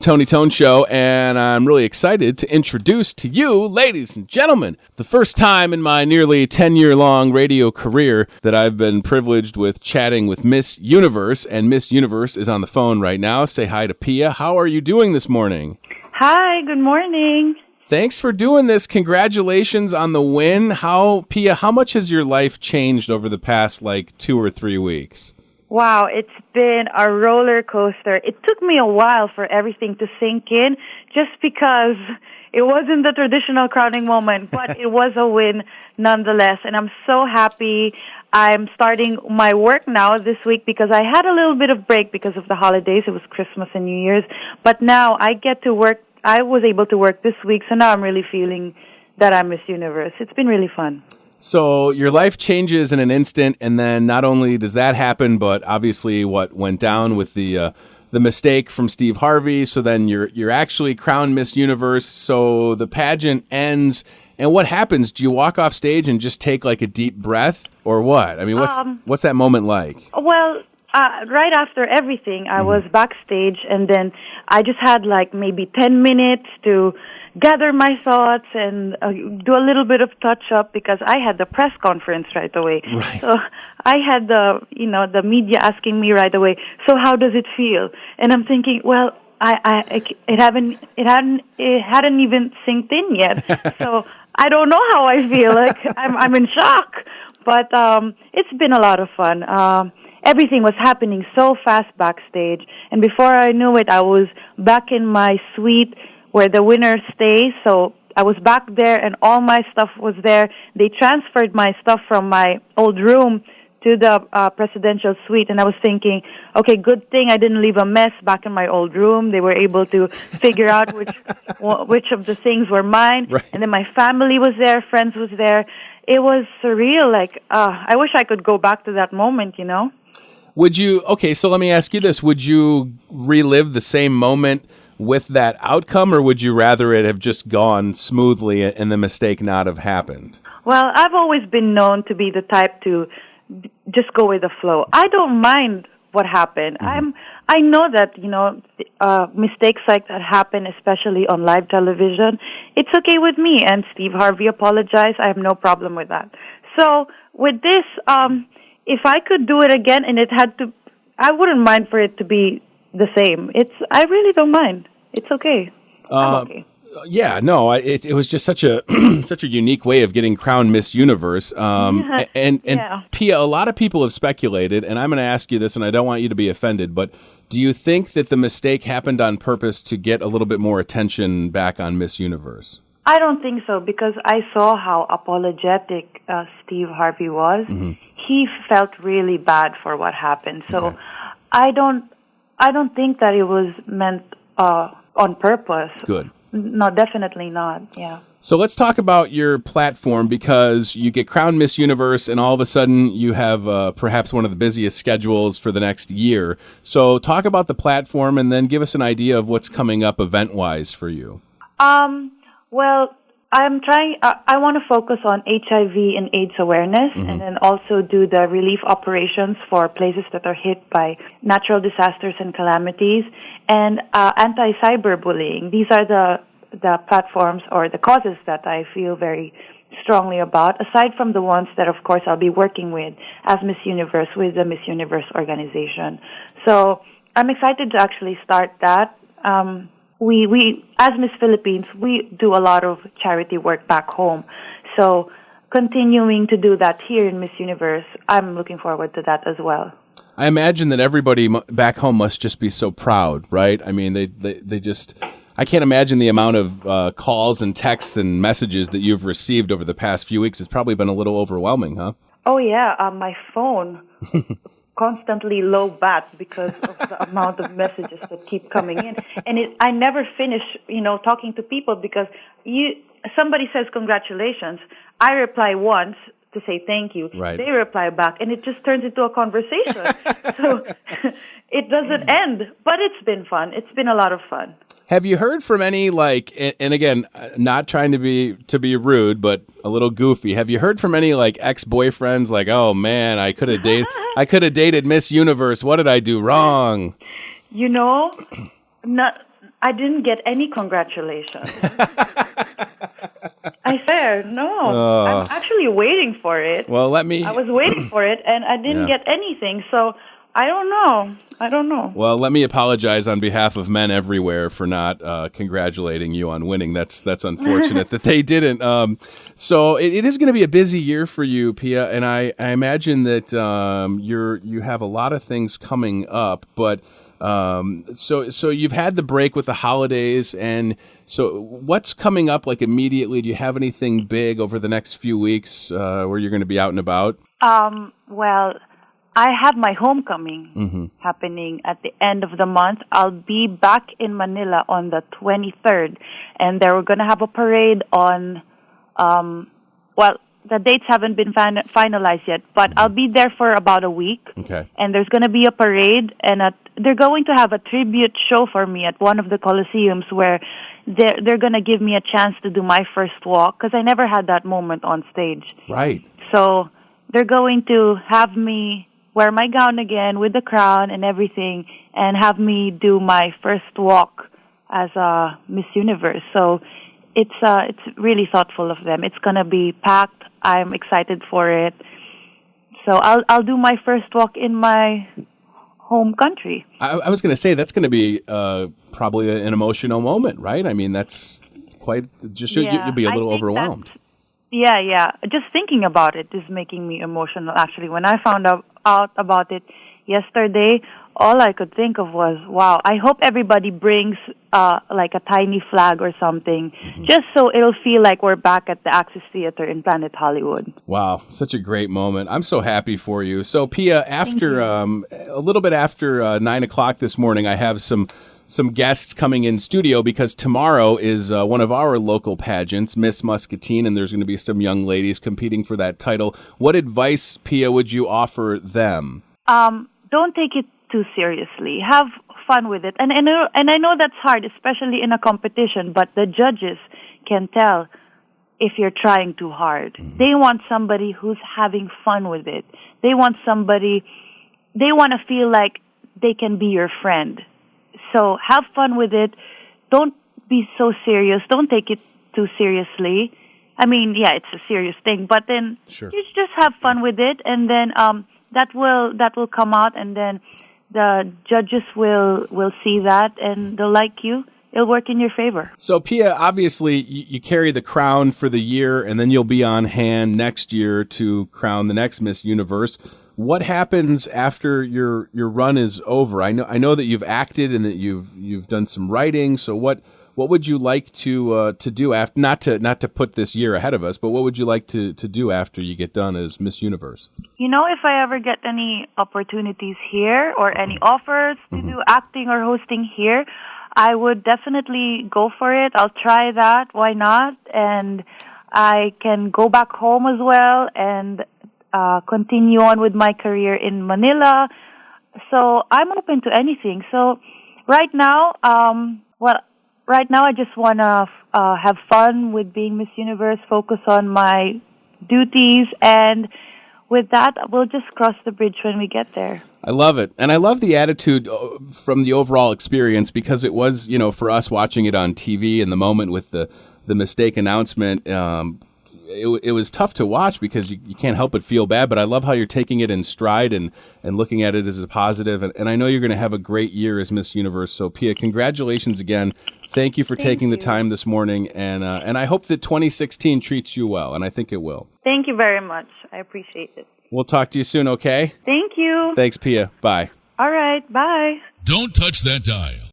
Tony Tone Show, and I'm really excited to introduce to you, ladies and gentlemen, the first time in my nearly 10-year-long radio career that I've been privileged with chatting with Miss Universe, and Miss Universe is on the phone right now. Say hi to Pia. How are you doing this morning? Hi, good morning. Thanks for doing this. Congratulations on the win. Pia, how much has your life changed over the past, 2 or 3 weeks? Wow, it's been a roller coaster. It took me a while for everything to sink in just because it wasn't the traditional crowning moment, but it was a win nonetheless. And I'm so happy. I'm starting my work now this week because I had a little bit of break because of the holidays. It was Christmas and New Year's. But now I get to work. I was able to work this week, so now I'm really feeling that I'm Miss Universe. It's been really fun. So your life changes in an instant, and then not only does that happen, but obviously what went down with the mistake from Steve Harvey. So then you're actually crowned Miss Universe. So the pageant ends, and what happens? Do you walk off stage and just take a deep breath, or what? I mean, what's that moment like? Well, right after everything, I was backstage, and then I just had maybe 10 minutes to gather my thoughts and do a little bit of touch-up because I had the press conference right away. Right. So I had the media asking me right away, so how does it feel? And I'm thinking, well, it hadn't even synced in yet. So I don't know how I feel. I'm in shock. But it's been a lot of fun. Everything was happening so fast backstage, and before I knew it, I was back in my suite where the winner stays. So I was back there, and all my stuff was there. They transferred my stuff from my old room to the presidential suite, and I was thinking, okay, good thing I didn't leave a mess back in my old room. They were able to figure out which of the things were mine. Right. And then my family was there, friends was there. It was surreal. I wish I could go back to that moment, Would you, so let me ask you this. Would you relive the same moment with that outcome, or would you rather it have just gone smoothly and the mistake not have happened? Well, I've always been known to be the type to just go with the flow. I don't mind what happened. I know that, mistakes like that happen, especially on live television. It's okay with me, and Steve Harvey apologized. I have no problem with that. So with this, if I could do it again and I wouldn't mind for it to be the same. I really don't mind. It's okay. I'm okay. Yeah, no, it was just such a such a unique way of getting crowned Miss Universe. And Pia, a lot of people have speculated, and I'm going to ask you this, and I don't want you to be offended, but do you think that the mistake happened on purpose to get a little bit more attention back on Miss Universe? I don't think so, because I saw how apologetic Steve Harvey was. He felt really bad for what happened. So okay. I don't think that it was meant on purpose. Good. No, definitely not. Yeah. So let's talk about your platform, because you get crowned Miss Universe and all of a sudden you have perhaps one of the busiest schedules for the next year. So talk about the platform and then give us an idea of what's coming up event-wise for you. Well, I'm trying, I want to focus on HIV and AIDS awareness, and then also do the relief operations for places that are hit by natural disasters and calamities, and anti-cyberbullying. These are the platforms or the causes that I feel very strongly about, aside from the ones that, of course, I'll be working with as Miss Universe with the Miss Universe organization. So I'm excited to actually start that. We as Miss Philippines, we do a lot of charity work back home. So continuing to do that here in Miss Universe, I'm looking forward to that as well. I imagine that everybody back home must just be so proud, right? I mean, they just, I can't imagine the amount of calls and texts and messages that you've received over the past few weeks. It's probably been a little overwhelming, huh? Oh, yeah. My phone constantly low bat because of the amount of messages that keep coming in. And I never finish, talking to people because somebody says congratulations. I reply once to say thank you. Right. They reply back, and it just turns into a conversation. So it doesn't end, but it's been fun. It's been a lot of fun. Have you heard from any, and again, not trying to be rude, but a little goofy. Have you heard from any ex-boyfriends oh man, I could have dated Miss Universe. What did I do wrong? Not I didn't get any congratulations. I swear, no. I'm actually waiting for it. Well, I was waiting for it, and I didn't get anything. So I don't know. Well, let me apologize on behalf of men everywhere for not congratulating you on winning. That's unfortunate that they didn't. So it is going to be a busy year for you, Pia, and I imagine that you have a lot of things coming up. But so you've had the break with the holidays, and so what's coming up like immediately? Do you have anything big over the next few weeks where you're going to be out and about? Well, I have my homecoming happening at the end of the month. I'll be back in Manila on the 23rd, and we're going to have a parade on, the dates haven't been finalized yet, but I'll be there for about a week. Okay. And there's going to be a parade, and they're going to have a tribute show for me at one of the coliseums where they're going to give me a chance to do my first walk, because I never had that moment on stage. Right. So they're going to have me wear my gown again with the crown and everything, and have me do my first walk as a Miss Universe. So it's really thoughtful of them. It's gonna be packed. I'm excited for it. So I'll do my first walk in my home country. I was going to say that's going to be probably an emotional moment, right? I mean, that's quite just you'd be a little overwhelmed. Yeah. Just thinking about it is making me emotional, actually. When I found out about it yesterday, all I could think of was, wow, I hope everybody brings like a tiny flag or something, just so it'll feel like we're back at the Axis Theater in Planet Hollywood. Wow, such a great moment. I'm so happy for you. So, Pia, after a little bit after 9 o'clock this morning, I have some guests coming in studio because tomorrow is one of our local pageants, Miss Muscatine, and there's going to be some young ladies competing for that title. What advice, Pia, would you offer them? Don't take it too seriously. Have fun with it. And I know that's hard, especially in a competition, but the judges can tell if you're trying too hard. They want somebody who's having fun with it. They want to feel like they can be your friend. So have fun with it. Don't be so serious. Don't take it too seriously. I mean, yeah, it's a serious thing, but then you just have fun with it, and then that will come out, and then the judges will see that, and they'll like you. It'll work in your favor. So, Pia, obviously, you carry the crown for the year, and then you'll be on hand next year to crown the next Miss Universe. What happens after your run is over? I know that you've acted and that you've done some writing. So what would you like to do after? Not to put this year ahead of us, but what would you like to do after you get done as Miss Universe? If I ever get any opportunities here or any offers to do acting or hosting here, I would definitely go for it. I'll try that. Why not? And I can go back home as well and continue on with my career in Manila. So I'm open to anything. So right now I just want to have fun with being Miss Universe, focus on my duties, and with that, we'll just cross the bridge when we get there. I love it. And I love the attitude from the overall experience, because it was, for us watching it on TV in the moment with the mistake announcement, it was tough to watch because you can't help but feel bad, but I love how you're taking it in stride and looking at it as a positive. And I know you're going to have a great year as Miss Universe. So, Pia, congratulations again. Thank you for taking the time this morning. And I hope that 2016 treats you well, and I think it will. Thank you very much. I appreciate it. We'll talk to you soon, okay? Thank you. Thanks, Pia. Bye. All right. Bye. Don't touch that dial.